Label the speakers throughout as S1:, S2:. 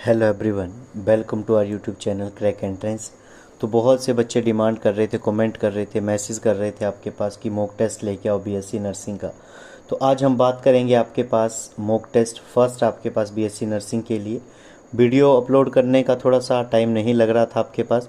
S1: Hello everyone, welcome to our YouTube channel crack entrance. तो बहुत से बच्चे डिमांड कर रहे थे, कमेंट कर रहे थे, मैसेज कर रहे थे आपके पास कि मॉक टेस्ट लेके आओ बीएससी नर्सिंग का। तो आज हम बात करेंगे आपके पास मॉक टेस्ट फर्स्ट आपके पास बीएससी नर्सिंग के लिए। वीडियो अपलोड करने का थोड़ा सा टाइम नहीं लग रहा था आपके पास,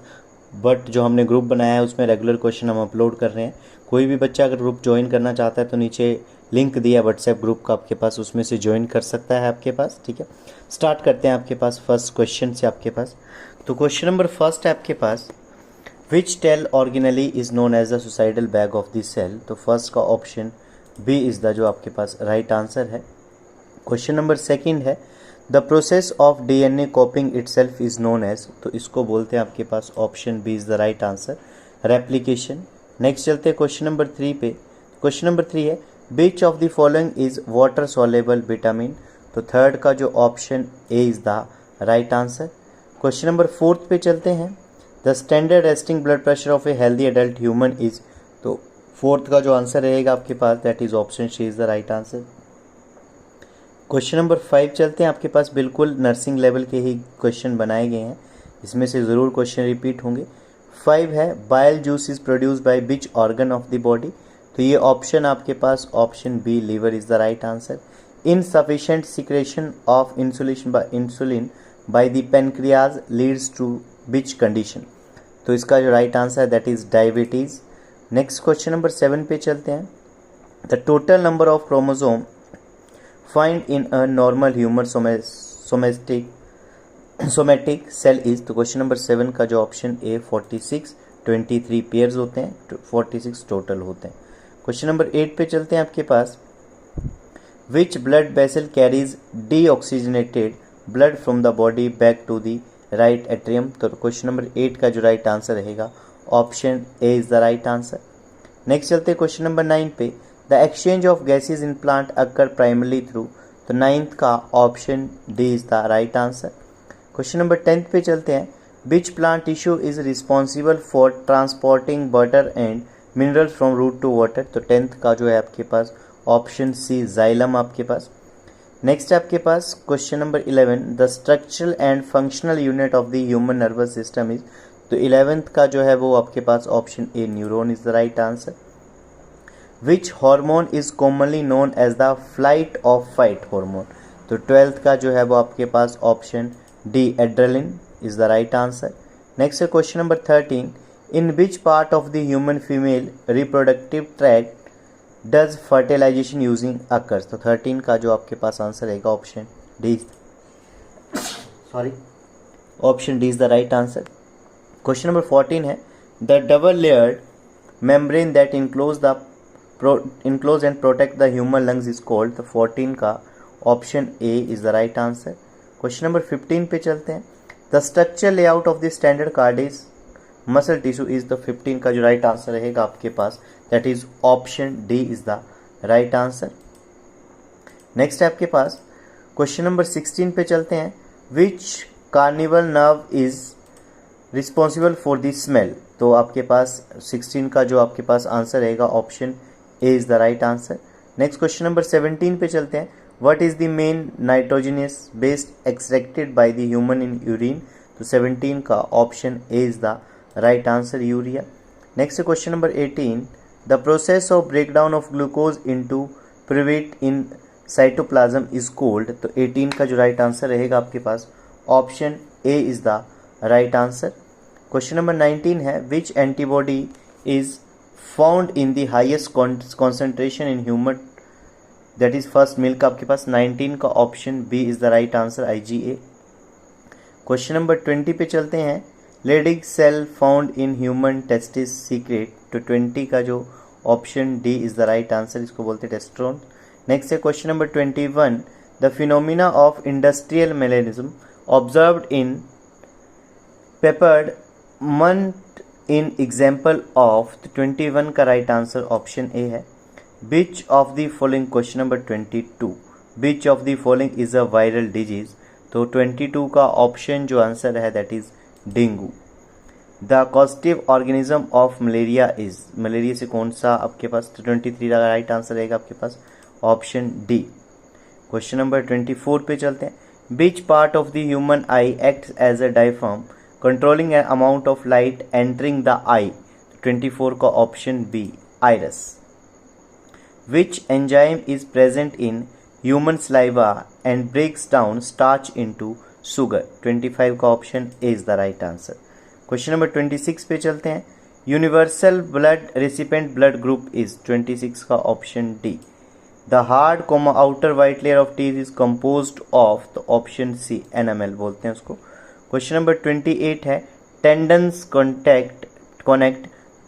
S1: बट जो हमने ग्रुप बनाया है उसमें रेगुलर क्वेश्चन हम अपलोड कर रहे हैं। कोई भी बच्चा अगर ग्रुप ज्वाइन करना चाहता है तो नीचे लिंक दिया व्हाट्सएप ग्रुप का आपके पास, उसमें से ज्वाइन कर सकता है आपके पास। ठीक है, स्टार्ट करते हैं आपके पास फर्स्ट क्वेश्चन से आपके पास। तो क्वेश्चन नंबर फर्स्ट है आपके पास, which tell organelle is known as the suicidal bag of the cell. तो फर्स्ट का ऑप्शन बी इज द जो आपके पास राइट आंसर है। क्वेश्चन नंबर सेकंड है, the process of DNA copying itself is known as. तो इसको बोलते हैं आपके पास option B is the right answer, replication. Next चलते हैं क्वेश्चन नंबर 3 पे। क्वेश्चन नंबर 3 है, which of the following is water soluble vitamin. तो थर्ड का जो option A is the right answer. Question number 4 पे चलते हैं, the standard resting blood pressure of a healthy adult human is. तो fourth का जो आंसर रहेगा आपके पास that is option C is the right answer. Question number 5 चलते हैं आपके पास, बिल्कुल नर्सिंग लेवल के ही क्वेश्चन बनाए गए हैं, इसमें से ज़रूर क्वेश्चन रिपीट होंगे। 5 है, bile juice is produce by which organ of the body. तो ये ऑप्शन आपके पास option B liver is the right answer. Insufficient secretion of insulin by the pancreas leads to which condition. तो इसका जो right answer है that is diabetes. Next question number 7 पे चलते हैं, the total number of chromosome find in a normal human somatic cell is. तो question number 7 का जो ऑप्शन ए 46, 23 पेयर्स होते हैं, 46 टोटल होते हैं। क्वेश्चन नंबर 8 पे चलते हैं आपके पास, which blood vessel carries deoxygenated blood from the body back to the right atrium. तो क्वेश्चन नंबर 8 का जो राइट आंसर रहेगा option A is the right answer. Next चलते हैं क्वेश्चन नंबर 9 पे, the exchange of gases in plant occur primarily through. तो 9th का option D is the right answer. Question number 10th पे चलते हैं, which plant tissue is responsible for transporting water and minerals from root to water. तो 10th का जो है आपके पास ऑप्शन सी जाइलम आपके पास। नेक्स्ट है आपके पास question number 11, the structural and functional unit of the human nervous system is. तो 11th का जो है वो आपके पास option A neuron is the right answer. Which hormone is commonly known as the flight of fight hormone. तो 12th का जो है वो आपके पास option D adrenaline is the right answer. Next है question number 13, in which part of the human female reproductive tract does fertilisation using occurs. तो 13 का जो आपके पास आंसर रहेगा option D option D is the right answer. Question number 14 है, the double layered membrane that enclose and protect the human lungs is called. तो 14 का option A is the right answer. Question number 15 पे चलते हैं, the structure layout of the standard cardiac muscle tissue is. The 15 का जो right answer रहेगा आपके पास that is option D is the right answer. Next है आपके पास क्वेश्चन नंबर 16 पे चलते हैं, which cranial nerve is responsible for the smell. तो आपके पास 16 का जो आपके पास आंसर रहेगा option A is the right answer. Next question number 17 पे चलते हैं, what is the main nitrogenous based extracted by the human in urine. तो 17 का option A is the right answer, urea. Next question number 18, the process of breakdown of glucose into pyruvate in cytoplasm is called. तो 18 का जो right answer रहेगा आपके पास option A is the right answer. Question number 19 है, which antibody is found in the highest concentration in human that is first milk. आपके पास 19 का option B is the right answer, IgA। Question number 20 पे चलते हैं, Leydig cell found in human testis secrete. तो 20 का जो option D is the right answer, इसको बोलते हैं टेस्टोस्टेरोन। नेक्स्ट है question number 21, the phenomena of industrial melanism observed in peppered moth in example of. 21 का राइट आंसर ऑप्शन ए है। Which of the following, question number 22, which of the following is a viral disease. तो 22 का option जो answer है that is dengue. The causative organism of malaria is, malaria से कौन सा आपके पास। 23 का राइट आंसर रहेगा आपके पास ऑप्शन डी। क्वेश्चन नंबर 24 पे चलते हैं, Which part of the human eye acts as a diaphragm, controlling an amount of light entering the eye? 24 का option B, iris. Which enzyme is present in human saliva and breaks down starch into sugar? 25 का option A is the right answer. Question number 26 पे चलते हैं. Universal blood recipient blood group is 26 का option D. The hard comma outer white layer of teeth is composed of the option C, enamel बोलते हैं उसको. Question number 28 है. Tendons connect.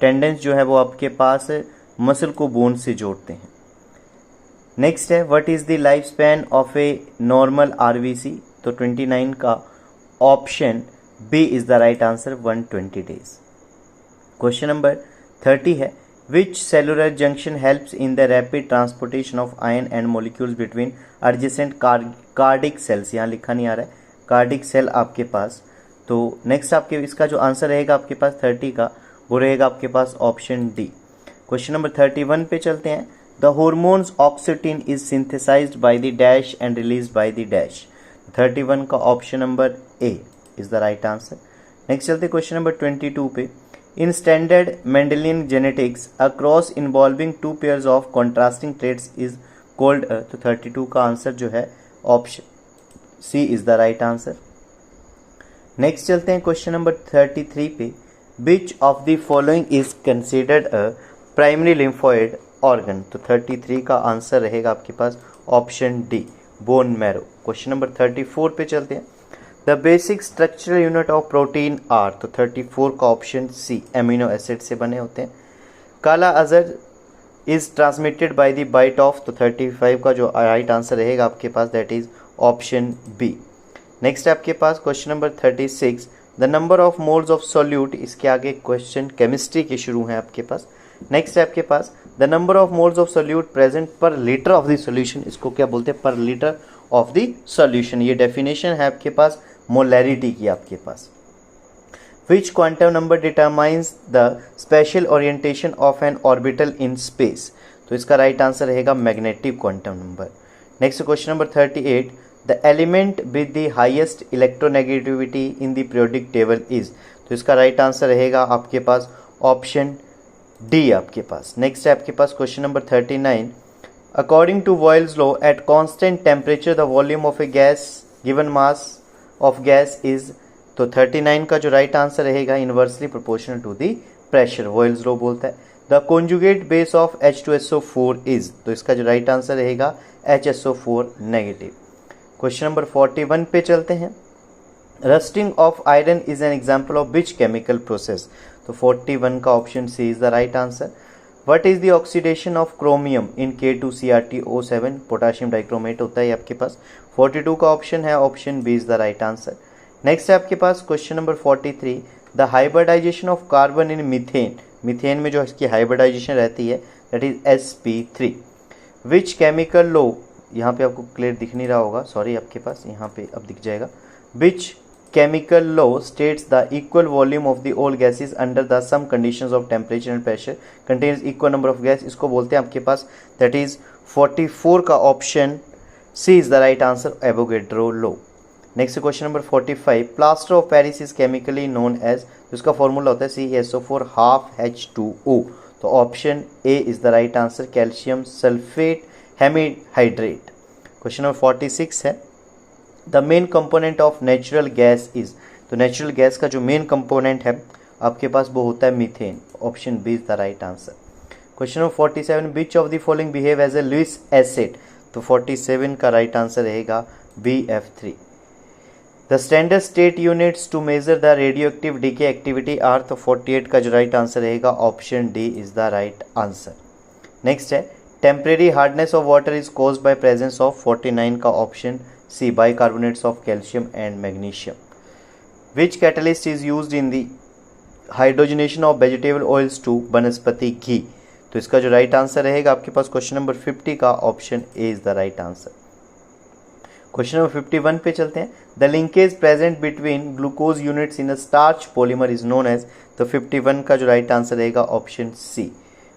S1: Tendons जो है वो आपके पास मसल को बोन से जोड़ते हैं. नेक्स्ट है. What is the life span of a normal RBC? तो 29 का option B is the right answer, 120 days. Question number 30 है. Which cellular junction helps in the rapid transportation of ion and molecules between adjacent cardiac cells? यहाँ लिखा नहीं आ रहा है, cardiac cell आपके पास. तो नेक्स्ट आपके इसका जो आंसर रहेगा आपके पास 30 का, वो रहेगा आपके पास ऑप्शन डी. क्वेश्चन नंबर 31 पे चलते हैं. The hormones oxytocin is synthesized by the dash and released by the dash? 31 का option number A is the right answer. Next चलते क्वेश्चन नंबर 22 पे. In standard Mendelian genetics a cross involving two pairs of contrasting traits is called? तो 32 का answer जो है option C is the right answer. Next चलते हैं question number 33 पे. Which of the following is considered a primary lymphoid organ? तो 33 का answer रहेगा आपके पास option D, bone marrow. Question number 34 पे चलते हैं. The basic structural unit of protein are? तो 34 का ऑप्शन सी, एमिनो एसिड से बने होते हैं. Kala-azar is transmitted by the bite of? तो 35 का जो राइट आंसर रहेगा आपके पास that is option B. Next है आपके पास question number 36. The number of moles of solute? इसके आगे क्वेश्चन केमिस्ट्री के शुरू हैं आपके पास. नेक्स्ट है आपके पास the number of moles of solute present per litre of the solution. इसको क्या बोलते हैं? Per litre of the solution. ये डेफिनेशन है आपके पास मोलैरिटी की आपके पास. Which quantum number determines the spatial orientation of an orbital in space? तो इसका राइट आंसर रहेगा magnetic quantum number. Next question number 38. The element with the highest electronegativity in the periodic table is? तो इसका right answer रहेगा आपके पास option D आपके पास. Next है आपके पास question number 39. According to Boyle's law at constant temperature the volume of a gas given mass of gas is? तो 39 का जो राइट आंसर रहेगा inversely proportional to the pressure, Boyle's law बोलता है. The conjugate base of H2SO4 is? तो इसका जो right answer रहेगा HSO4 नेगेटिव. क्वेश्चन नंबर 41 पे चलते हैं. Rusting of iron is an example of which chemical process? तो 41 का option C is the right answer. What is the oxidation of chromium in K2CrTO7? Potassium dichromate होता है आपके पास. 42 का ऑप्शन है option B is the right answer. Next है आपके पास question number 43. The hybridization of carbon in methane? Methane में जो इसकी हाइब्रिडाइजेशन रहती है that is sp3. Which chemical लो? यहाँ पे आपको क्लियर दिख नहीं रहा होगा, सॉरी, आपके पास यहाँ पे अब दिख जाएगा. विच chemical law states the equal volume of the all gases under the some conditions of temperature and pressure contains equal number of gas? इसको बोलते हैं आपके पास that is 44 का option C is the right answer, Avogadro law. Next question number 45. Plaster of Paris is chemically known as? इसका formula होता है CaSO4 half H2O. तो option A is the right answer, calcium sulphate hemihydrate. Question number 46 है. The main component of natural gas is? तो natural gas का जो main component है आपके पास वो होता है methane. Option B is the right answer. Question number 47. Which of the following behave as a Lewis acid? तो 47 का राइट आंसर रहेगा BF3. The standard state units to measure the radio active decay activity are? तो 48 का जो right answer रहेगा option D is the right answer. Next है. Temporary hardness of water is caused by presence of? 49 का option C, bicarbonates of calcium and magnesium. Which catalyst is used in the hydrogenation of vegetable oils to vanaspati ghee? तो इसका जो right answer रहेगा आपके पास question number 50 का option A is the right answer. Question number 51 पे चलते हैं. The linkage present between glucose units in a starch polymer is known as? तो 51 का जो राइट आंसर रहेगा option C.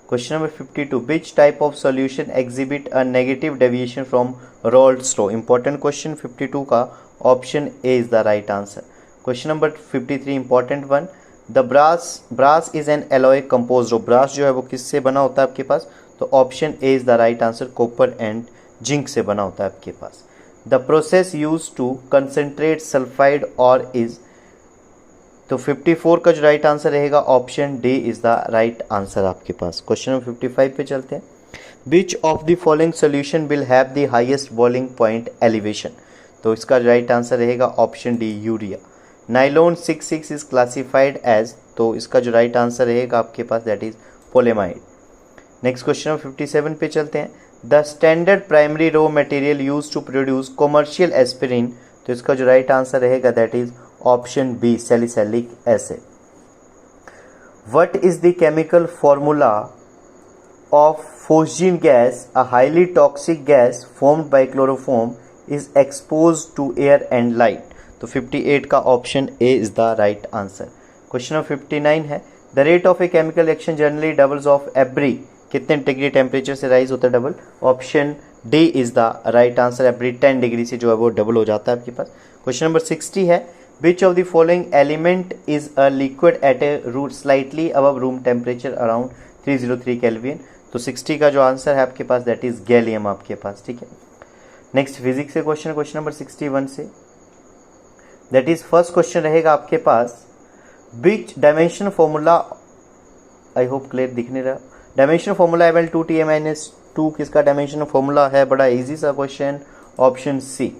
S1: Question number 52. Which type of solution exhibit a negative deviation from Raoult's law? Important question 52 का option A is the right answer. Question number 53 important one, the brass is an alloy composed of, brass जो है वो किससे बना होता है आपके पास, तो option A is the right answer, copper and zinc से बना होता है आपके पास। The process use to concentrate sulphide ore is, तो 54 का जो राइट आंसर रहेगा option D is the right answer आपके पास। क्वेश्चन नंबर 55 पे चलते हैं, which of the following solution will have the highest boiling point elevation, तो इसका राइट आंसर रहेगा option D urea. Nylon 66 is classified as, तो इसका जो राइट आंसर रहेगा आपके पास that is polyamide. Next question number 57 पे चलते हैं, the standard primary raw material use to produce commercial aspirin, तो इसका जो राइट आंसर रहेगा that is option B salicylic acid. What is the chemical formula of phosgene gas, a highly toxic gas formed by chloroform is exposed to air and light, तो 58 का option A is the right answer. Question number 59 है, the rate of a chemical reaction generally doubles of every, कितने degree temperature से rise होता है double, option D is the right answer, every 10 degree से जो है वो डबल हो जाता है आपके पास। क्वेश्चन नंबर 60 है, which of the following element is a liquid at a root slightly above room temperature around 303 kelvin, तो 60 का जो आंसर है आपके पास दैट इज गैलियम आपके पास, ठीक है। नेक्स्ट फिजिक्स से क्वेश्चन नंबर 61 से, दैट इज फर्स्ट क्वेश्चन रहेगा आपके पास, which dimension formula, I hope clear दिख नहीं रहा, डायमेंशन फॉर्मूला Ml/2 किसका डायमेंशन फॉर्मूला है, बड़ा इजी सा question, option C.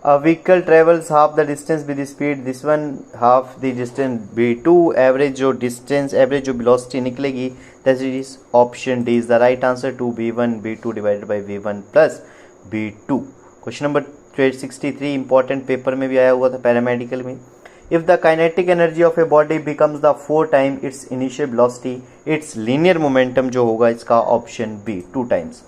S1: A vehicle travels half the distance with the speed, this one half the distance v2, average जो distance, average जो velocity निकलेगी that is option D is the right answer, 2v1 v2 divided by v1 plus v2। Question number 63 important paper में भी आया हुआ था paramedical में, if the kinetic energy of a body becomes the 4 times its initial velocity, its linear momentum जो होगा इसका option B 2 times।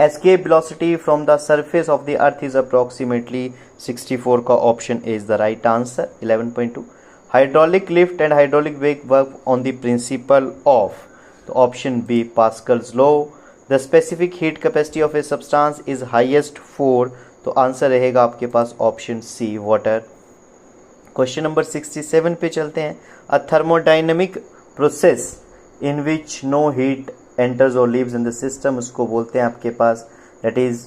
S1: Escape velocity from the surface of the earth is approximately 64 का option A is the right answer। 11.2 hydraulic lift and hydraulic brake work on the principle of, तो option B Pascal's law। The specific heat capacity of a substance is highest for, तो answer रहेगा आपके पास option C water। Question number 67 पे चलते हैं, a thermodynamic process in which no heat enters or leaves in the system, उसको बोलते हैं आपके पास that is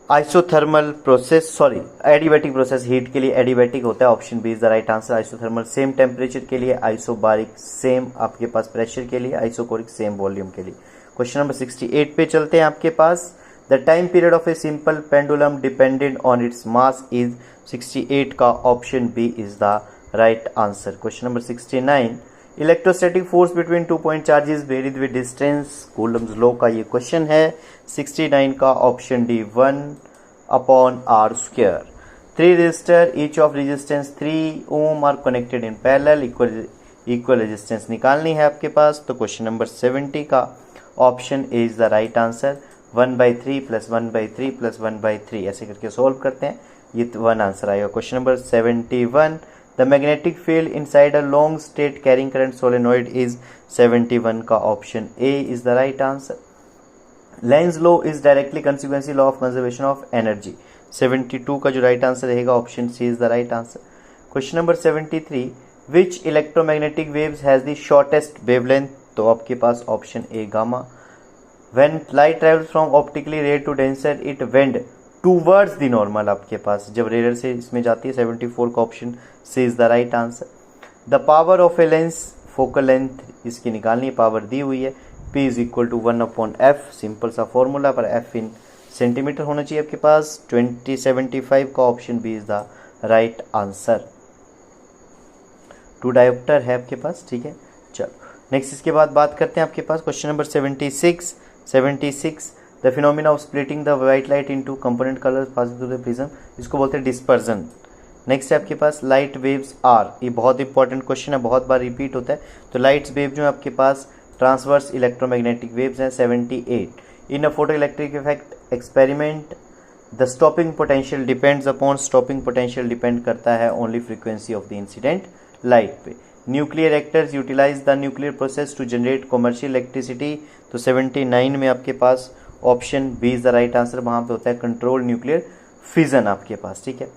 S1: isothermal process, sorry adiabatic process, heat के लिए एडिबैटिक होता है, option B is the right answer. Isothermal same temperature के लिए, आइसोबारिक सेम आपके पास प्रेशर के लिए, आइसोकोरिक सेम वॉल्यूम के लिए। क्वेश्चन नंबर 68 पे चलते हैं आपके पास, the time period of a simple pendulum dependent on its mass is, 68 का option B is the right answer. Question number 69, electrostatic force between 2 point charges varied with distance, Coulomb's law का ये question है, 69 का option D 1/r²। 3 resistor each of resistance 3 ohm are connected in parallel, equal resistance निकालनी है आपके पास, तो question number 70 का option A is the right answer. 1/3 + 1/3 + 1/3 ऐसे करके सोल्व करते हैं, ये 1 आंसर आएगा। Question number 71, the magnetic field inside a long straight carrying current solenoid is, 71 का option A is the right answer. Lenz law is directly consequence law of conservation of energy, 72 का जो right answer रहेगा option C is the right answer. Question number 73, which electromagnetic waves has the shortest wavelength, तो आपके पास option A gamma. When light travels from optically ray to denser, it bend towards the normal, आपके पास जब raider से इसमें जाती है, 74 का option C is the right answer. The power of a lens, focal length इसकी निकालनी है, पावर दी हुई है, P is equal to 1/f, simple सा फॉर्मूला, पर f इन सेंटीमीटर होना चाहिए आपके पास, 2075 का option B is the right answer. 2 dioptre है आपके पास, ठीक है। चलो नेक्स्ट इसके बाद बात करते हैं आपके पास question number 76, the phenomena of splitting the white light into component colours passing through the prism, इसको बोलते हैं डिस्पर्जन। नेक्स्ट है आपके पास लाइट वेव्स आर, ये बहुत इंपॉर्टेंट क्वेश्चन है, बहुत बार रिपीट होता है, तो लाइट्स वेव जो है आपके पास ट्रांसवर्स इलेक्ट्रोमैग्नेटिक वेव्स हैं। 78, in a photo electric effect experiment the stopping potential depends upon, stopping potential depend करता है only frequency of the incident light पे। Nuclear reactors utilise the nuclear process to generate commercial electricity, तो 79 में आपके पास option B is the right answer, वहां पे होता है कंट्रोल न्यूक्लियर फिजन आपके पास, ठीक है।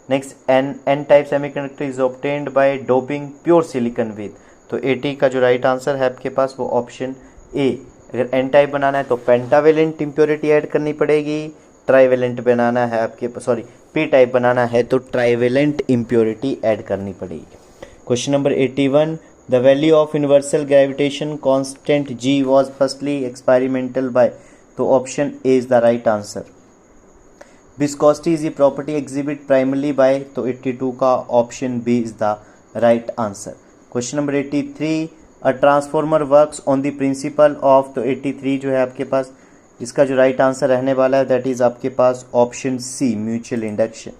S1: Next N type semiconductor is obtained by doping pure silicon with, तो 80 का जो राइट आंसर है आपके पास वो ऑप्शन ए। अगर एन टाइप बनाना है तो पेंटावेलेंट इम्प्योरिटी ऐड करनी पड़ेगी, ट्राइवेलेंट बनाना है आपके सॉरी पी टाइप बनाना है तो ट्राइवेलेंट इम्प्योरिटी ऐड करनी पड़ेगी। Question number 81, the value of universal gravitation constant G was firstly experimental by, तो option A is the right answer. Viscosity is a property exhibit primarily by, तो 82 का option B is the right answer. Question number 83, a transformer works on the principle of, तो 83 जो है आपके पास इसका जो right answer रहने वाला है दैट इज आपके पास option C mutual induction.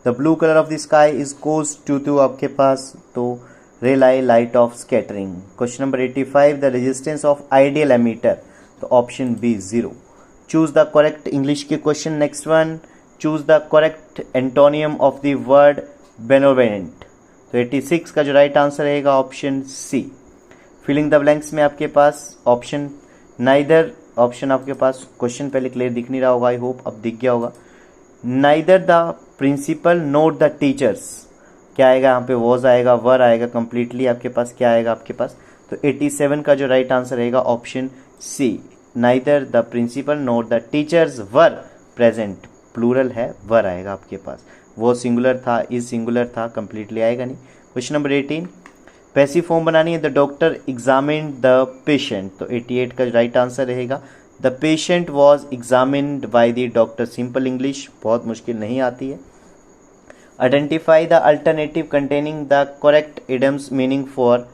S1: The blue colour of the sky is cause to आपके पास, तो Rayleigh light of scattering. Question number 85, the resistance of ideal ammeter, तो option B 0। Choose the correct English के question. Next one, choose the correct antonym of the word benevolent, तो 86 का जो right answer रहेगा option C. Filling the blanks में आपके पास option neither, option आपके पास क्वेश्चन पहले क्लियर दिख नहीं रहा होगा, आई होप अब दिख गया होगा। Neither the principal not the teachers, क्या आएगा यहाँ पे, वॉज आएगा, वर आएगा, कंप्लीटली आपके पास क्या आएगा आपके पास, तो 87 का जो राइट आंसर रहेगा option C. Neither the principal not the teachers were present, plural है, वर आएगा आपके पास, वो सिंगुलर था, इज सिंगुलर था, कंप्लीटली आएगा नहीं। क्वेश्चन नंबर 18, पैसिव फॉर्म बनानी है, the doctor examined the patient, तो 88 का राइट आंसर रहेगा the patient was examined by the doctor. Simple English बहुत मुश्किल नहीं आती है। Identify the alternative containing the correct idioms meaning for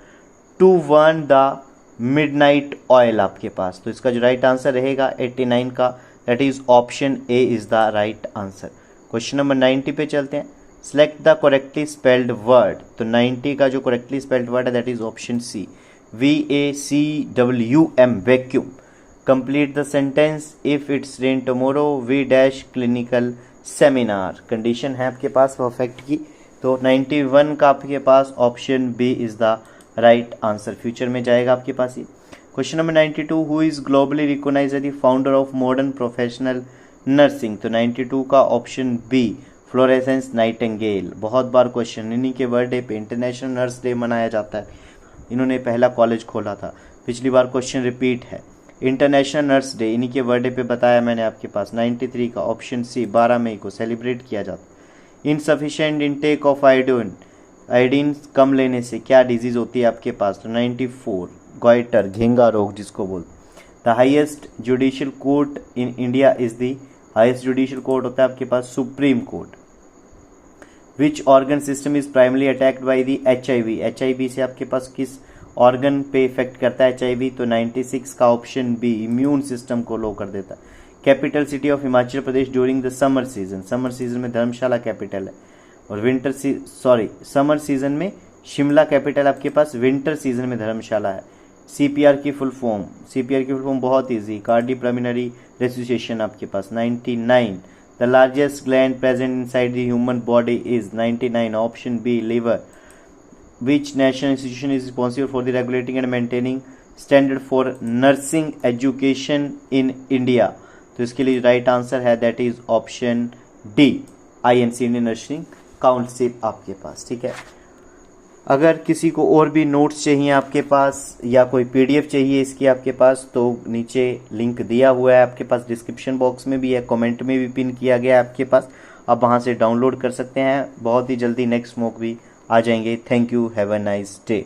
S1: to burn the midnight oil आपके पास, तो इसका जो राइट आंसर रहेगा 89 का, that is option A is the right answer. Question number 90 पे चलते हैं। Select the correctly spelled word, तो 90 का जो करेक्टली स्पेल्ड वर्ड है that is option C VACWM vacuum. Complete the sentence, if it's rain tomorrow we dash clinical seminar. Condition है आपके पास परफेक्ट की, तो 91 का आपके पास option B is the right answer, future में जाएगा आपके पास ये। Question number 92, who is globally recognised as the founder of modern professional nursing, तो 92 का ऑप्शन बी फ्लोरेसेंस नाइटिंगेल। बहुत बार क्वेश्चन, इन्हीं के बर्थडे पे इंटरनेशनल नर्स डे मनाया जाता है, इन्होंने पहला कॉलेज खोला था, पिछली बार क्वेश्चन रिपीट है, इंटरनेशनल नर्स डे इन्हीं के बर्थडे पे बताया मैंने आपके पास। 93 का ऑप्शन सी 12 मई को सेलिब्रेट किया जाता। इनसफिशिएंट इनटेक ऑफ आयोडीन कम लेने से क्या डिजीज होती है आपके पास, तो 94 गॉइटर, घेंगा रोग जिसको बोलते। The highest judicial court in India is the, highest judicial court होता है आपके पास supreme court. Which organ system is primarily attacked by the HIV, HIV से आपके पास किस ऑर्गन पे इफेक्ट करता है HIV, तो 96 का ऑप्शन बी इम्यून सिस्टम को लो कर देता है। Capital city of Himachal Pradesh during the summer season, summer season में धर्मशाला कैपिटल है, और समर सीजन में शिमला कैपिटल आपके पास, विंटर सीजन में धर्मशाला है। CPR की फुल फॉर्म बहुत ईजी, कार्डियोपल्मोनरी रेसुसिएशन आपके पास। 99 the largest gland present inside the human body is, 99 option B liver. Which national institution is responsible for the regulating and maintaining standard for nursing education in India, तो इसके लिए right answer है that is option D INC, Indian Nursing Council आपके पास। ठीक है, अगर किसी को और भी नोट्स चाहिए आपके पास या कोई PDF चाहिए इसकी आपके पास, तो नीचे लिंक दिया हुआ है आपके पास, डिस्क्रिप्शन बॉक्स में भी है, कमेंट में भी पिन किया गया है आपके पास, आप वहां से डाउनलोड कर सकते हैं। बहुत ही जल्दी नेक्स्ट मॉक भी आ जाएंगे। Thank you, have a nice day.